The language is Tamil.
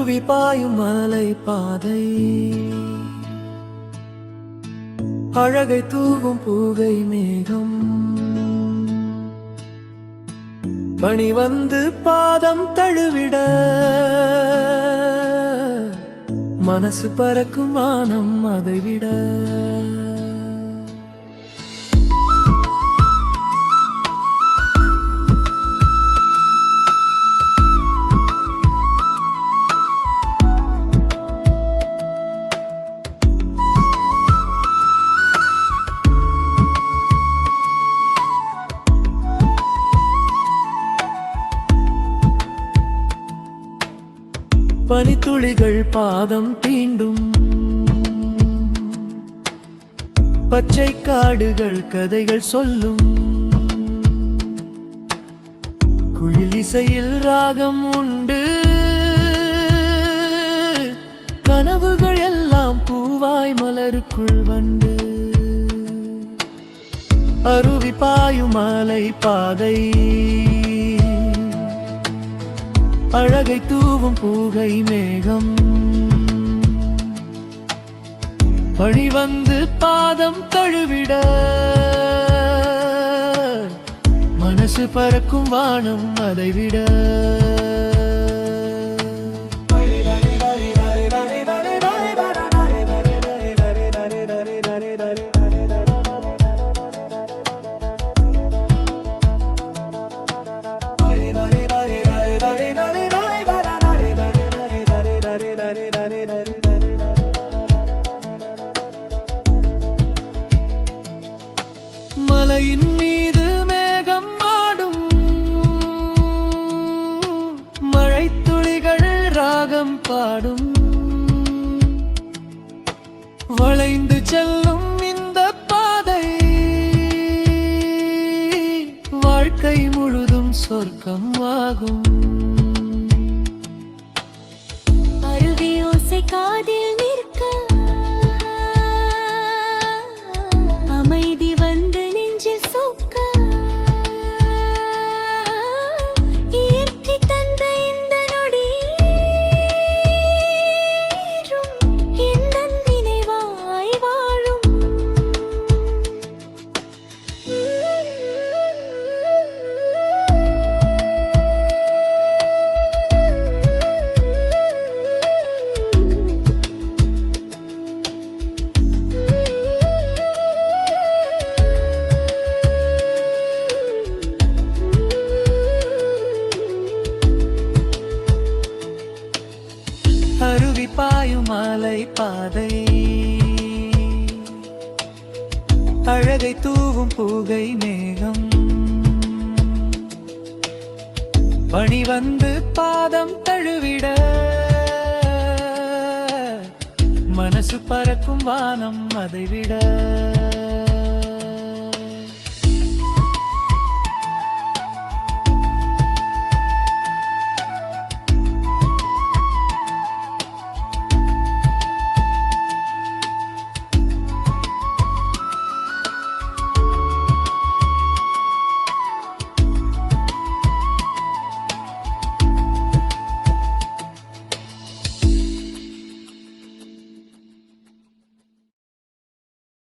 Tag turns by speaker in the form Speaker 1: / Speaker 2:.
Speaker 1: அருவி பாயும் மலை பாதை, அழகை தூவும் பூகை மேகம், பனி வந்து பாதம் தழுவிட, மனசு பறக்கும் வானம் அதை விட. பனித்துளிகள் பாதம் தீண்டும், பச்சை காடுகள் கதைகள் சொல்லும், குயில் இசையில் ராகம் உண்டு, கனவுகள் எல்லாம் பூவாய் மலருக்குள் வந்து. அருவி பாயும் மலை பாதை, அழகை தூவும் பூகை மேகம், பனி வந்து பாதம் தழுவிட, மனசு பறக்கும் வானம் அதை விட. மலையின் மீது மேகம் ஆடும், மழைத்துளிகள் ராகம் பாடும், வளைந்து செல்லும் இந்த பாதை, வாழ்க்கை முழுதும் சொர்க்கம் ஆகும்.
Speaker 2: அருவி ஓசை காதில் நிற்க, அமைதி வந்து நெஞ்சில் சொக்க, இயற்கை தந்த இந்த நொடி எந்த நினைவாய் வாழும்.
Speaker 1: அருவி பாயும் மலை பாதை, அழகை தூவும் பூகை மேகம், பனி வந்து பாதம் தழுவிட, மனசு பறக்கும் வானம் அதை விட.